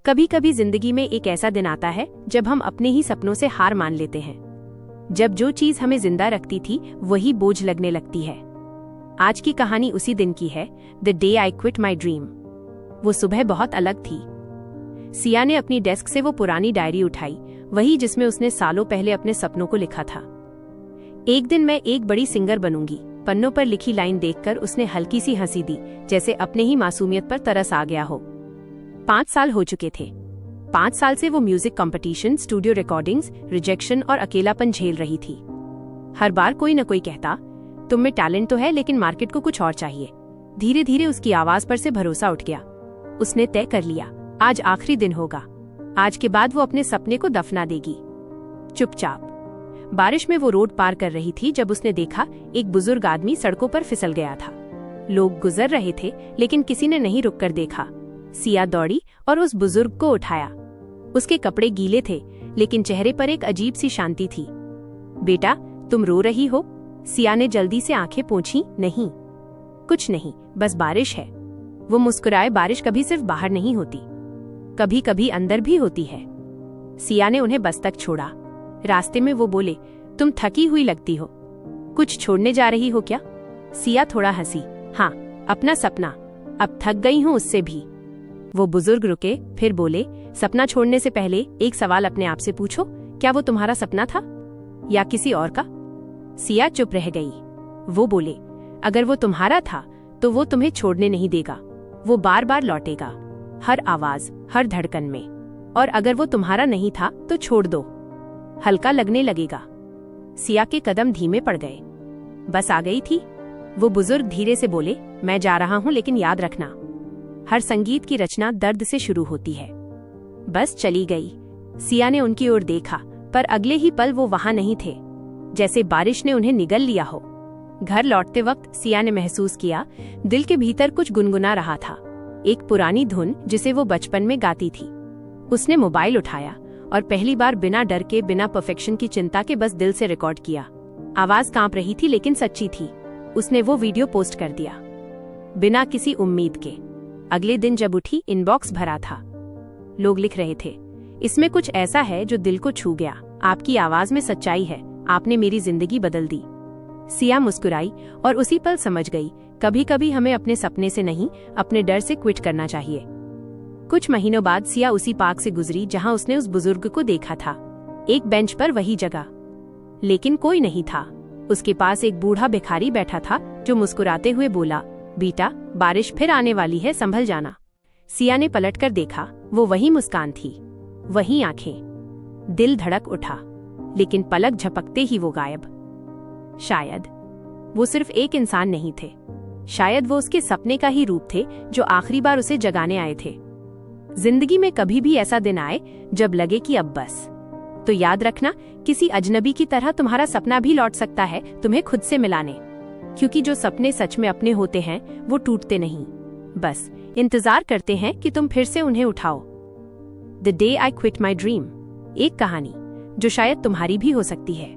कभी कभी जिंदगी में एक ऐसा दिन आता है जब हम अपने ही सपनों से हार मान लेते हैं। जब जो चीज हमें जिंदा रखती थी वही बोझ लगने लगती है। आज की कहानी उसी दिन की है, the day I quit my dream. वो सुबह बहुत अलग थी। सिया ने अपनी डेस्क से वो पुरानी डायरी उठाई, वही जिसमें उसने सालों पहले अपने सपनों को लिखा था। एक दिन मैं एक बड़ी सिंगर बनूंगी। पन्नों पर लिखी लाइन देखकर उसने हल्की सी हंसी दी, जैसे अपने ही मासूमियत पर तरस आ गया हो। 5 साल हो चुके थे। 5 साल से वो music competition, studio recordings, rejection और अकेलापन झेल रही थी। हर बार कोई न कोई कहता, तुम में टैलेंट तो है लेकिन मार्केट को कुछ और चाहिए। धीरे धीरे उसकी आवाज पर से भरोसा उठ गया। उसने तय कर लिया, आज आखिरी दिन होगा। आज के बाद वो अपने सपने को दफना देगी। चुपचाप बारिश में वो रोड पार कर रही थी जब उसने देखा एक बुजुर्ग आदमी सड़कों पर फिसल गया था। लोग गुजर रहे थे लेकिन किसी ने नहीं रुककर देखा। सिया दौड़ी और उस बुजुर्ग को उठाया। उसके कपड़े गीले थे लेकिन चेहरे पर एक अजीब सी शांति थी। बेटा, तुम रो रही हो? सिया ने जल्दी से आंखें पोंछी। नहीं, कुछ नहीं, बस बारिश है। वो मुस्कुराए। बारिश कभी सिर्फ बाहर नहीं होती, कभी कभी अंदर भी होती है। सिया ने उन्हें बस तक छोड़ा। रास्ते में वो बोले, तुम थकी हुई लगती हो, कुछ छोड़ने जा रही हो क्या? सिया थोड़ा हंसी। हाँ, अपना सपना। अब थक गई हूँ उससे भी। वो बुजुर्ग रुके, फिर बोले, सपना छोड़ने से पहले एक सवाल अपने आप से पूछो, क्या वो तुम्हारा सपना था या किसी और का? सिया चुप रह गई। वो बोले, अगर वो तुम्हारा था तो वो तुम्हें छोड़ने नहीं देगा। वो बार बार लौटेगा, हर आवाज, हर धड़कन में। और अगर वो तुम्हारा नहीं था तो छोड़ दो, हल्का लगने लगेगा। सिया के कदम धीमे पड़ गए। बस आ गई थी। वो बुजुर्ग धीरे से बोले, मैं जा रहा हूं लेकिन याद रखना, हर संगीत की रचना दर्द से शुरू होती है। बस चली गई। सिया ने उनकी ओर देखा, पर अगले ही पल वो वहां नहीं थे, जैसे बारिश ने उन्हें निगल लिया हो। घर लौटते वक्त सिया ने महसूस किया, दिल के भीतर कुछ गुनगुना रहा था, एक पुरानी धुन जिसे वो बचपन में गाती थी। उसने मोबाइल उठाया और पहली बार बिना डर के, बिना परफेक्शन की चिंता के, बस दिल से रिकॉर्ड किया। आवाज कांप रही थी लेकिन सच्ची थी। उसने वो वीडियो पोस्ट कर दिया, बिना किसी उम्मीद के। अगले दिन जब उठी, इनबॉक्स भरा था। लोग लिख रहे थे, इसमें कुछ ऐसा है जो दिल को छू गया। आपकी आवाज में सच्चाई है, आपने मेरी जिंदगी बदल दी। सिया मुस्कुराई और उसी पल समझ गई, कभी कभी हमें अपने सपने से नहीं, अपने डर से क्विट करना चाहिए। कुछ महीनों बाद सिया उसी पार्क से गुजरी जहां उसने उस बुजुर्ग को देखा था। एक बेंच पर, वही जगह, लेकिन कोई नहीं था। उसके पास एक बूढ़ा भिखारी बैठा था जो मुस्कुराते हुए बोला, बेटा, बारिश फिर आने वाली है, संभल जाना। सिया ने पलटकर देखा, वो वही मुस्कान थी, वही आंखें। दिल धड़क उठा, लेकिन पलक झपकते ही वो गायब। शायद वो सिर्फ एक इंसान नहीं थे, शायद वो उसके सपने का ही रूप थे जो आखिरी बार उसे जगाने आए थे। जिंदगी में कभी भी ऐसा दिन आए जब लगे कि अब बस, तो याद रखना, किसी अजनबी की तरह तुम्हारा सपना भी लौट सकता है तुम्हें खुद से मिलाने। क्योंकि जो सपने सच में अपने होते हैं वो टूटते नहीं, बस इंतजार करते हैं कि तुम फिर से उन्हें उठाओ। The day I quit my dream, एक कहानी जो शायद तुम्हारी भी हो सकती है।